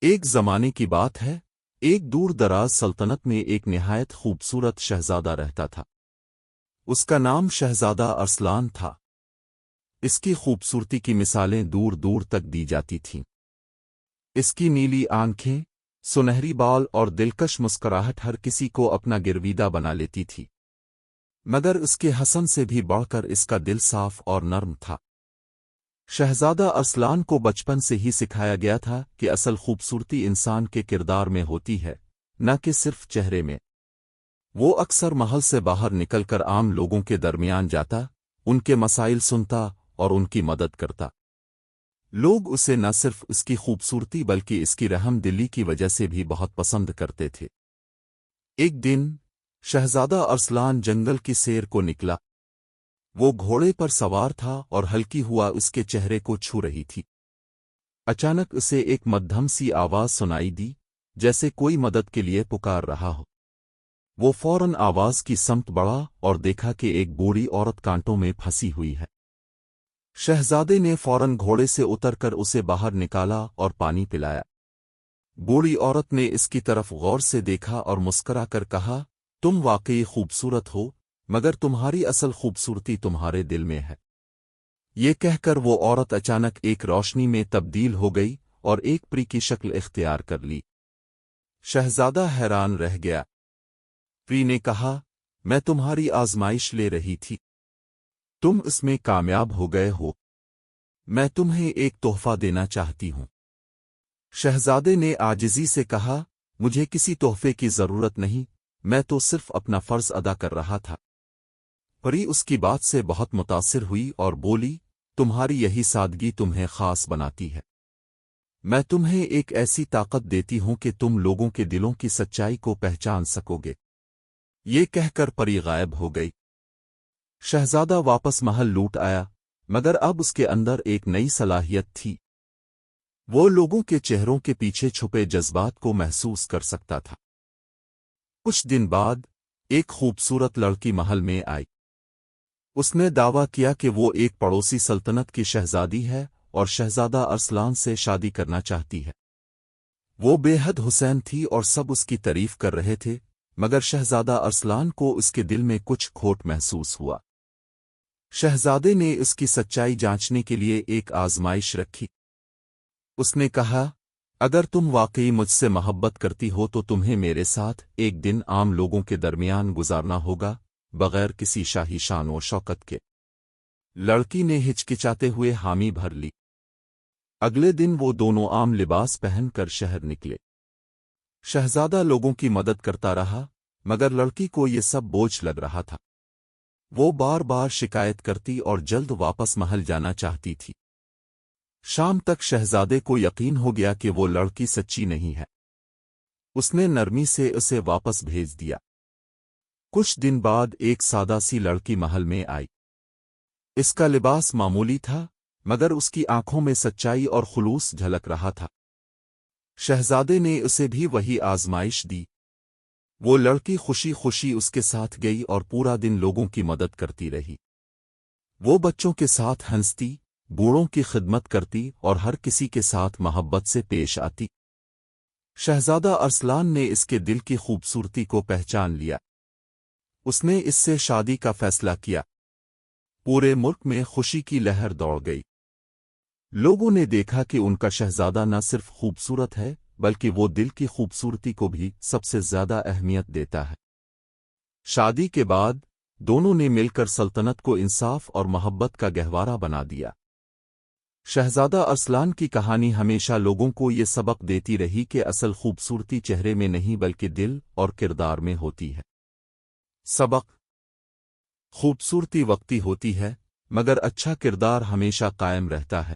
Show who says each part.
Speaker 1: ایک زمانے کی بات ہے، ایک دور دراز سلطنت میں ایک نہایت خوبصورت شہزادہ رہتا تھا۔ اس کا نام شہزادہ ارسلان تھا۔ اس کی خوبصورتی کی مثالیں دور دور تک دی جاتی تھیں۔ اس کی نیلی آنکھیں، سنہری بال اور دلکش مسکراہٹ ہر کسی کو اپنا گرویدہ بنا لیتی تھی، مگر اس کے حسن سے بھی بڑھ کر اس کا دل صاف اور نرم تھا۔ شہزادہ ارسلان کو بچپن سے ہی سکھایا گیا تھا کہ اصل خوبصورتی انسان کے کردار میں ہوتی ہے، نہ کہ صرف چہرے میں۔ وہ اکثر محل سے باہر نکل کر عام لوگوں کے درمیان جاتا، ان کے مسائل سنتا اور ان کی مدد کرتا۔ لوگ اسے نہ صرف اس کی خوبصورتی بلکہ اس کی رحم دلی کی وجہ سے بھی بہت پسند کرتے تھے۔ ایک دن شہزادہ ارسلان جنگل کی سیر کو نکلا۔ وہ گھوڑے پر سوار تھا اور ہلکی ہوا اس کے چہرے کو چھو رہی تھی۔ اچانک اسے ایک مدھم سی آواز سنائی دی، جیسے کوئی مدد کے لیے پکار رہا ہو۔ وہ فوراً آواز کی سمت بڑھا اور دیکھا کہ ایک بوڑھی عورت کانٹوں میں پھنسی ہوئی ہے۔ شہزادے نے فوراً گھوڑے سے اتر کر اسے باہر نکالا اور پانی پلایا۔ بوڑھی عورت نے اس کی طرف غور سے دیکھا اور مسکرا کر کہا، تم واقعی خوبصورت ہو، مگر تمہاری اصل خوبصورتی تمہارے دل میں ہے۔ یہ کہہ کر وہ عورت اچانک ایک روشنی میں تبدیل ہو گئی اور ایک پری کی شکل اختیار کر لی۔ شہزادہ حیران رہ گیا۔ پری نے کہا، میں تمہاری آزمائش لے رہی تھی، تم اس میں کامیاب ہو گئے ہو، میں تمہیں ایک تحفہ دینا چاہتی ہوں۔ شہزادے نے عاجزی سے کہا، مجھے کسی تحفے کی ضرورت نہیں، میں تو صرف اپنا فرض ادا کر رہا تھا۔ پری اس کی بات سے بہت متاثر ہوئی اور بولی، تمہاری یہی سادگی تمہیں خاص بناتی ہے۔ میں تمہیں ایک ایسی طاقت دیتی ہوں کہ تم لوگوں کے دلوں کی سچائی کو پہچان سکو گے۔ یہ کہہ کر پری غائب ہو گئی۔ شہزادہ واپس محل لوٹ آیا، مگر اب اس کے اندر ایک نئی صلاحیت تھی۔ وہ لوگوں کے چہروں کے پیچھے چھپے جذبات کو محسوس کر سکتا تھا۔ کچھ دن بعد ایک خوبصورت لڑکی محل میں آئی۔ اس نے دعویٰ کیا کہ وہ ایک پڑوسی سلطنت کی شہزادی ہے اور شہزادہ ارسلان سے شادی کرنا چاہتی ہے۔ وہ بے حد حسین تھی اور سب اس کی تعریف کر رہے تھے، مگر شہزادہ ارسلان کو اس کے دل میں کچھ کھوٹ محسوس ہوا۔ شہزادے نے اس کی سچائی جانچنے کے لیے ایک آزمائش رکھی۔ اس نے کہا، اگر تم واقعی مجھ سے محبت کرتی ہو تو تمہیں میرے ساتھ ایک دن عام لوگوں کے درمیان گزارنا ہوگا، بغیر کسی شاہی شان و شوکت کے۔ لڑکی نے ہچکچاتے ہوئے حامی بھر لی۔ اگلے دن وہ دونوں عام لباس پہن کر شہر نکلے۔ شہزادہ لوگوں کی مدد کرتا رہا، مگر لڑکی کو یہ سب بوجھ لگ رہا تھا۔ وہ بار بار شکایت کرتی اور جلد واپس محل جانا چاہتی تھی۔ شام تک شہزادے کو یقین ہو گیا کہ وہ لڑکی سچی نہیں ہے۔ اس نے نرمی سے اسے واپس بھیج دیا۔ کچھ دن بعد ایک سادہ سی لڑکی محل میں آئی۔ اس کا لباس معمولی تھا، مگر اس کی آنکھوں میں سچائی اور خلوص جھلک رہا تھا۔ شہزادے نے اسے بھی وہی آزمائش دی۔ وہ لڑکی خوشی خوشی اس کے ساتھ گئی اور پورا دن لوگوں کی مدد کرتی رہی۔ وہ بچوں کے ساتھ ہنستی، بوڑھوں کی خدمت کرتی اور ہر کسی کے ساتھ محبت سے پیش آتی۔ شہزادہ ارسلان نے اس کے دل کی خوبصورتی کو پہچان لیا۔ اس نے اس سے شادی کا فیصلہ کیا۔ پورے ملک میں خوشی کی لہر دوڑ گئی۔ لوگوں نے دیکھا کہ ان کا شہزادہ نہ صرف خوبصورت ہے بلکہ وہ دل کی خوبصورتی کو بھی سب سے زیادہ اہمیت دیتا ہے۔ شادی کے بعد دونوں نے مل کر سلطنت کو انصاف اور محبت کا گہوارہ بنا دیا۔ شہزادہ ارسلان کی کہانی ہمیشہ لوگوں کو یہ سبق دیتی رہی کہ اصل خوبصورتی چہرے میں نہیں بلکہ دل اور کردار میں ہوتی ہے۔ سبق: خوبصورتی وقتی ہوتی ہے، مگر اچھا کردار ہمیشہ قائم رہتا ہے۔